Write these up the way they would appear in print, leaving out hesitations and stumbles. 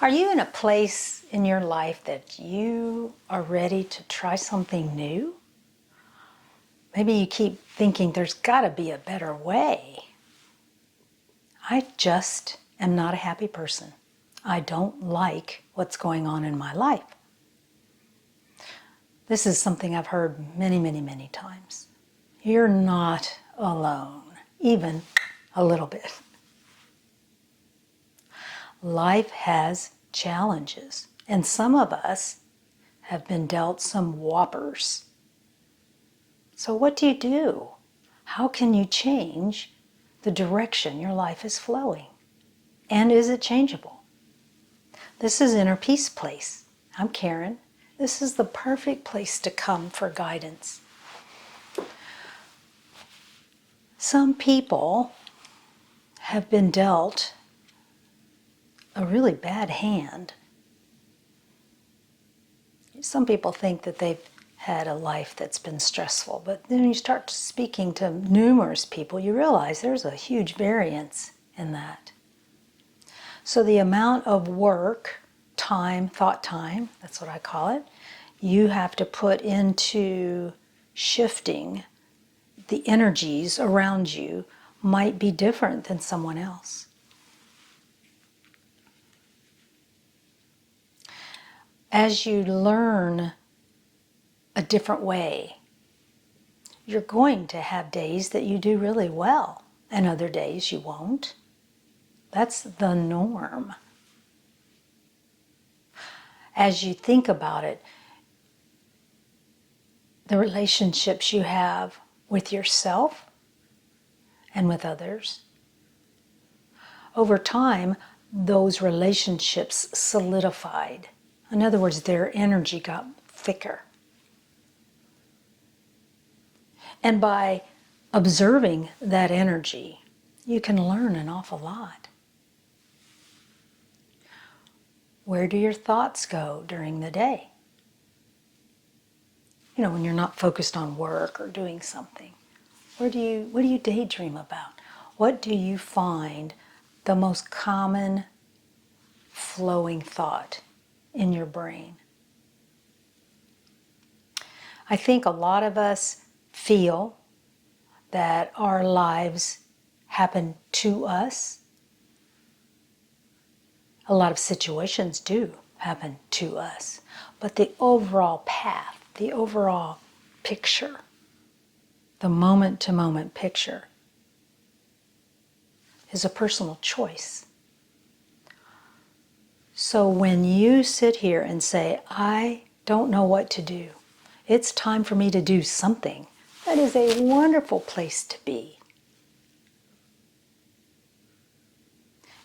Are you in a place in your life that you are ready to try something new? Maybe you keep thinking there's got to be a better way. I just am not a happy person. I don't like what's going on in my life. This is something I've heard many, many, many times. You're not alone, even a little bit. Life has challenges, and some of us have been dealt some whoppers. So what do you do? How can you change the direction your life is flowing? And is it changeable? This is Inner Peace Place. I'm Karen. This is the perfect place to come for guidance. Some people have been dealt a really bad hand. Some people think that they've had a life that's been stressful, but then you start speaking to numerous people, you realize there's a huge variance in that. So the amount of work, time, thought time, that's what I call it, you have to put into shifting the energies around you might be different than someone else. As you learn a different way, you're going to have days that you do really well and other days you won't. That's the norm. As you think about it, the relationships you have with yourself and with others, over time, those relationships solidified. In other words, their energy got thicker. And by observing that energy, you can learn an awful lot. Where do your thoughts go during the day? You know, when you're not focused on work or doing something. What do you daydream about? What do you find the most common flowing thought in your brain? I think a lot of us feel that our lives happen to us. A lot of situations do happen to us. But the overall path, the overall picture, the moment-to-moment picture is a personal choice. So when you sit here and say, I don't know what to do, it's time for me to do something, that is a wonderful place to be.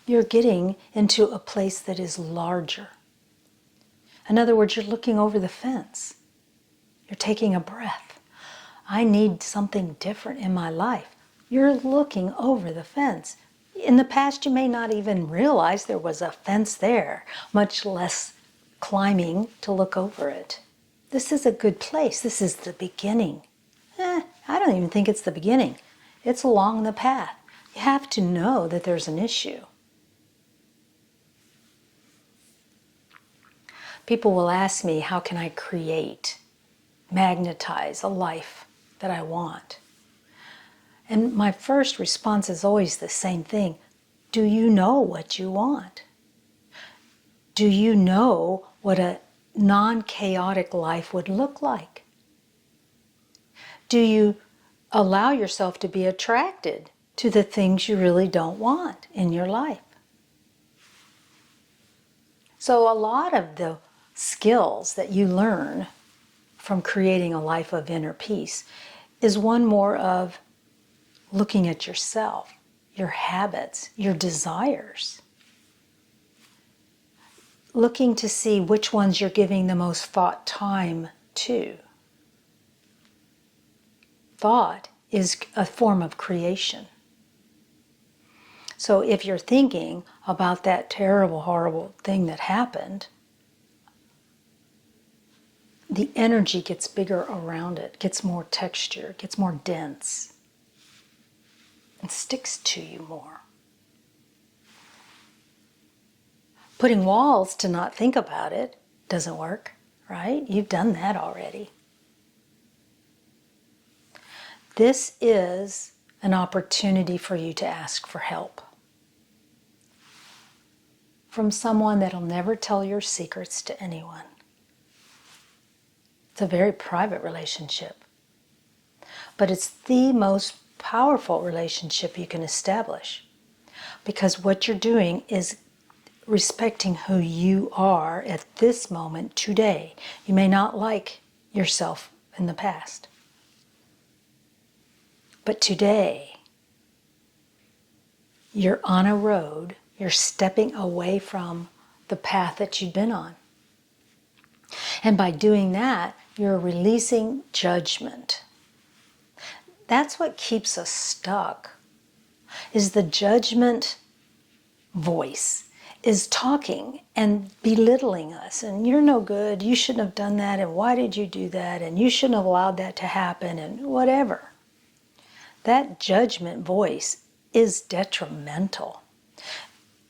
You're getting into a place that is larger. In other words, you're looking over the fence. You're taking a breath. I need something different in my life. You're looking over the fence. In the past, you may not even realize there was a fence there, much less climbing to look over it. This is a good place. This is the beginning. I don't even think it's the beginning. It's along the path. You have to know that there's an issue. People will ask me, how can I create, magnetize a life that I want? And my first response is always the same thing. Do you know what you want? Do you know what a non-chaotic life would look like? Do you allow yourself to be attracted to the things you really don't want in your life? So a lot of the skills that you learn from creating a life of inner peace is one more of looking at yourself, your habits, your desires. Looking to see which ones you're giving the most thought time to. Thought is a form of creation. So if you're thinking about that terrible, horrible thing that happened, the energy gets bigger around it, gets more texture, gets more dense, and sticks to you more. Putting walls to not think about it doesn't work, right? You've done that already. This is an opportunity for you to ask for help from someone that'll never tell your secrets to anyone. It's a very private relationship, but it's the most powerful relationship you can establish, because what you're doing is respecting who you are at this moment today. You may not like yourself in the past, but today you're on a road, you're stepping away from the path that you've been on. And by doing that, you're releasing judgment. That's what keeps us stuck, is the judgment voice is talking and belittling us. And you're no good, you shouldn't have done that, and why did you do that, and you shouldn't have allowed that to happen, and whatever. That judgment voice is detrimental.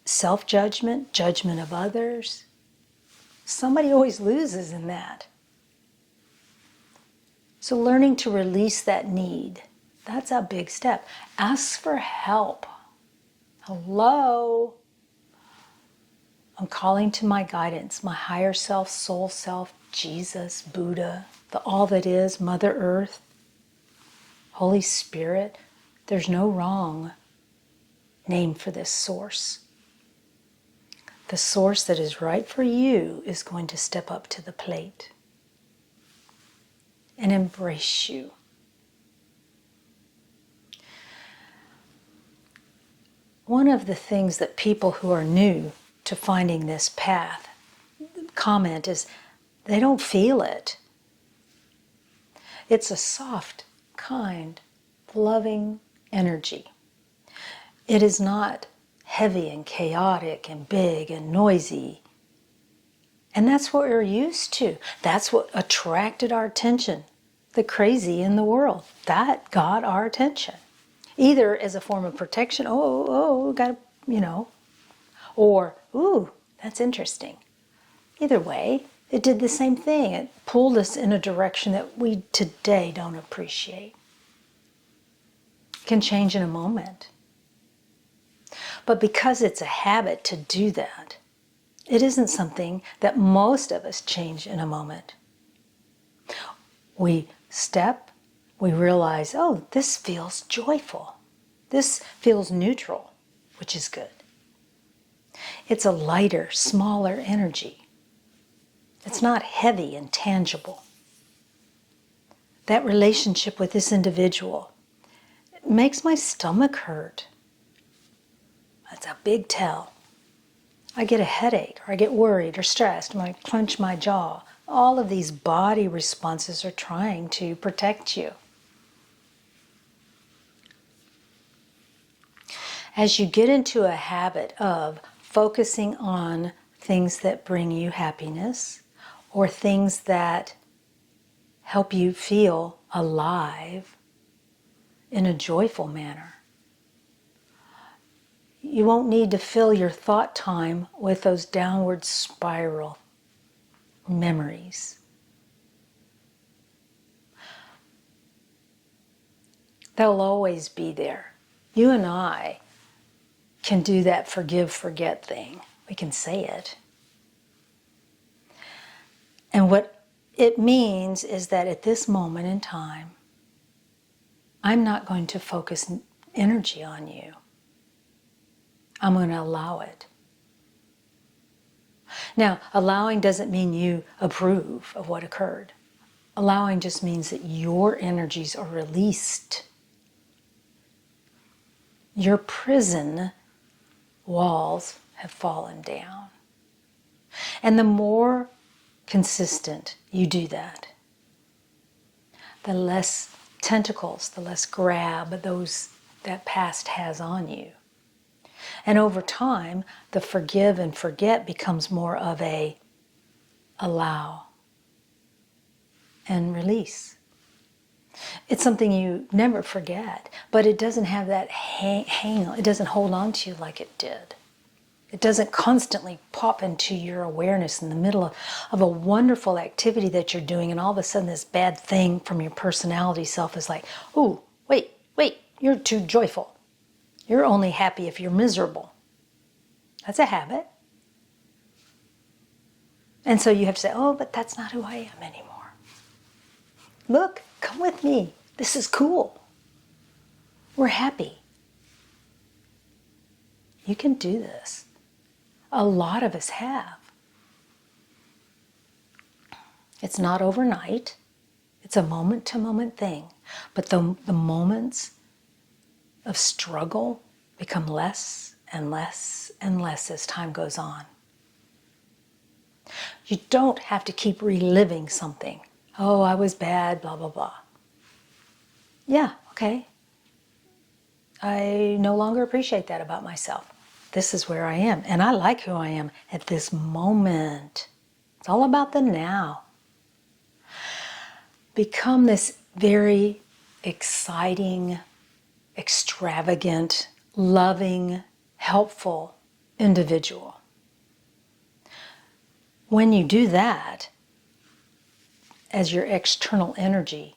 Self-judgment, judgment of others, somebody always loses in that. So learning to release that need, that's a big step. Ask for help. Hello? I'm calling to my guidance, my higher self, soul self, Jesus, Buddha, the all that is, Mother Earth, Holy Spirit. There's no wrong name for this source. The source that is right for you is going to step up to the plate and embrace you. One of the things that people who are new to finding this path comment is they don't feel it. It's a soft, kind, loving energy. It is not heavy and chaotic and big and noisy. And that's what we're used to. That's what attracted our attention. The crazy in the world. That got our attention. Either as a form of protection, got to, or, ooh, that's interesting. Either way, it did the same thing. It pulled us in a direction that we today don't appreciate. It can change in a moment. But because it's a habit to do that, it isn't something that most of us change in a moment. We step, we realize, oh, this feels joyful. This feels neutral, which is good. It's a lighter, smaller energy. It's not heavy and tangible. That relationship with this individual makes my stomach hurt. That's a big tell. I get a headache, or I get worried or stressed, or I clench my jaw. All of these body responses are trying to protect you. As you get into a habit of focusing on things that bring you happiness, or things that help you feel alive in a joyful manner, you won't need to fill your thought time with those downward spiral memories. They'll always be there. You and I can do that forgive, forget thing. We can say it. And what it means is that at this moment in time, I'm not going to focus energy on you. I'm going to allow it. Now, allowing doesn't mean you approve of what occurred. Allowing just means that your energies are released. Your prison walls have fallen down. And the more consistent you do that, the less tentacles, the less grab that past has on you. And over time, the forgive and forget becomes more of a allow and release. It's something you never forget, but it doesn't have that hang, it doesn't hold on to you like it did. It doesn't constantly pop into your awareness in the middle of a wonderful activity that you're doing, and all of a sudden this bad thing from your personality self is like, oh, wait, you're too joyful. You're only happy if you're miserable. That's a habit. And so you have to say, oh, but that's not who I am anymore. Look, come with me. This is cool. We're happy. You can do this. A lot of us have. It's not overnight. It's a moment-to-moment thing. But the moments of struggle become less and less and less as time goes on. You don't have to keep reliving something. Oh, I was bad, blah, blah, blah. Yeah, okay. I no longer appreciate that about myself. This is where I am, and I like who I am at this moment. It's all about the now. Become this very exciting, extravagant, loving, helpful individual. When you do that, as your external energy,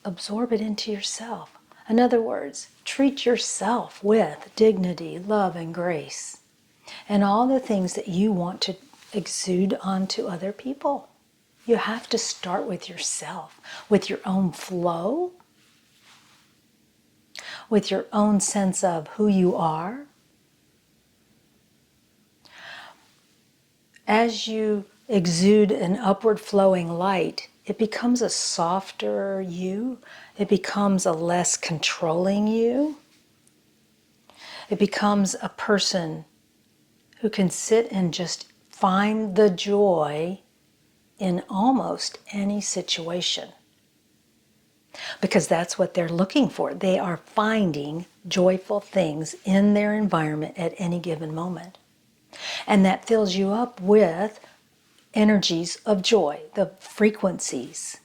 absorb it into yourself. In other words, treat yourself with dignity, love, and grace, and all the things that you want to exude onto other people. You have to start with yourself, with your own flow, with your own sense of who you are. As you exude an upward flowing light, it becomes a softer you. It becomes a less controlling you. It becomes a person who can sit and just find the joy in almost any situation. Because that's what they're looking for. They are finding joyful things in their environment at any given moment. And that fills you up with energies of joy, the frequencies.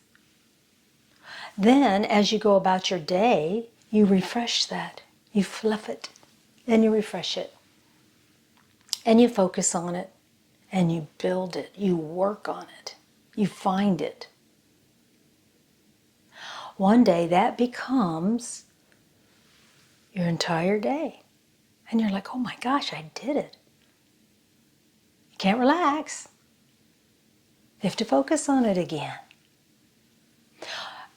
Then, as you go about your day, you refresh that. You fluff it, and you refresh it. And you focus on it, and you build it. You work on it. You find it. One day, that becomes your entire day. And you're like, oh my gosh, I did it. You can't relax. You have to focus on it again.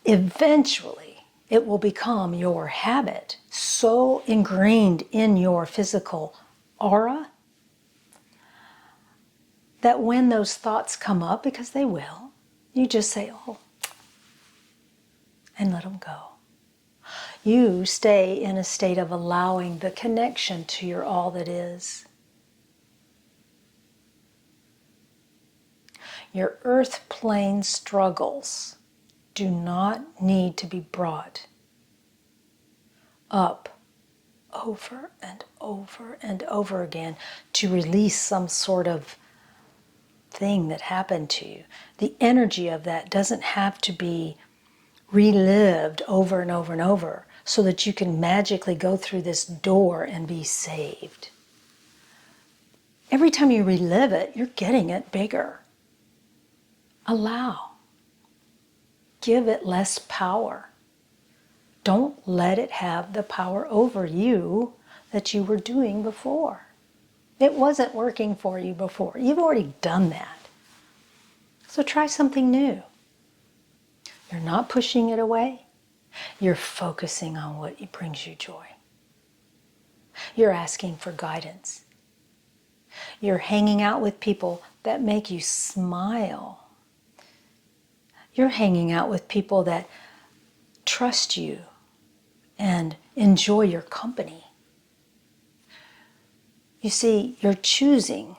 Eventually, it will become your habit, so ingrained in your physical aura that when those thoughts come up, because they will, you just say, oh, and let them go. You stay in a state of allowing the connection to your all that is. Your earth plane struggles do not need to be brought up over and over and over again to release some sort of thing that happened to you. The energy of that doesn't have to be relived over and over and over so that you can magically go through this door and be saved. Every time you relive it, you're getting it bigger. Allow. Give it less power. Don't let it have the power over you that you were doing before. It wasn't working for you before. You've already done that. So try something new. You're not pushing it away. You're focusing on what brings you joy. You're asking for guidance. You're hanging out with people that make you smile. You're hanging out with people that trust you and enjoy your company. You see, you're choosing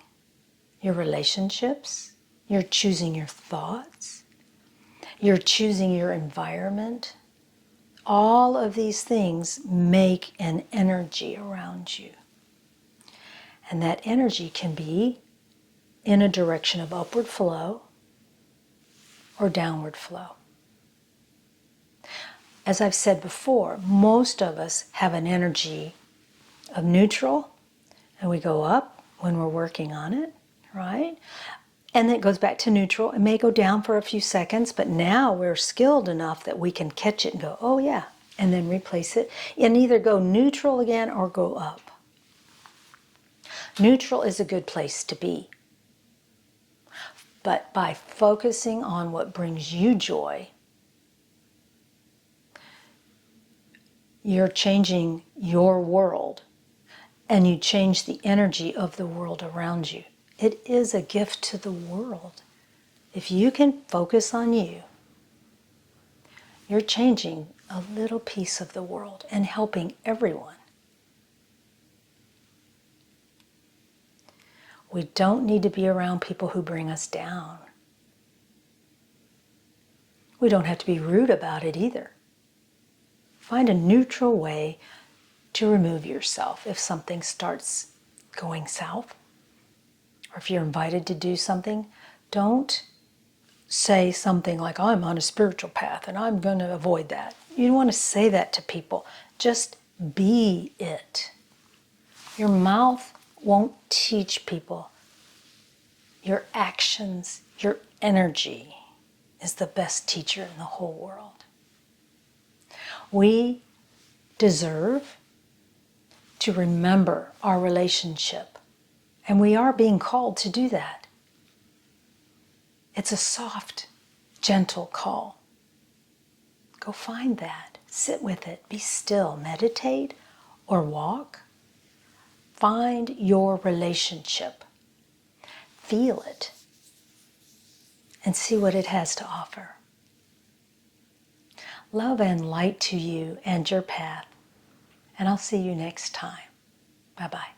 your relationships. You're choosing your thoughts. You're choosing your environment. All of these things make an energy around you. And that energy can be in a direction of upward flow or downward flow. As I've said before, most of us have an energy of neutral, and we go up when we're working on it, right? And then it goes back to neutral. It may go down for a few seconds, but now we're skilled enough that we can catch it and go, oh yeah, and then replace it and either go neutral again or go up. Neutral is a good place to be. But by focusing on what brings you joy, you're changing your world and you change the energy of the world around you. It is a gift to the world. If you can focus on you, you're changing a little piece of the world and helping everyone. We don't need to be around people who bring us down. We don't have to be rude about it either. Find a neutral way to remove yourself if something starts going south. Or if you're invited to do something, don't say something like, I'm on a spiritual path and I'm going to avoid that. You don't want to say that to people. Just be it. Your mouth won't teach people. Your actions, your energy is the best teacher in the whole world. We deserve to remember our relationship, and we are being called to do that. It's a soft, gentle call. Go find that. Sit with it. Be still. Meditate or walk. Find your relationship. Feel it. And see what it has to offer. Love and light to you and your path. And I'll see you next time. Bye-bye.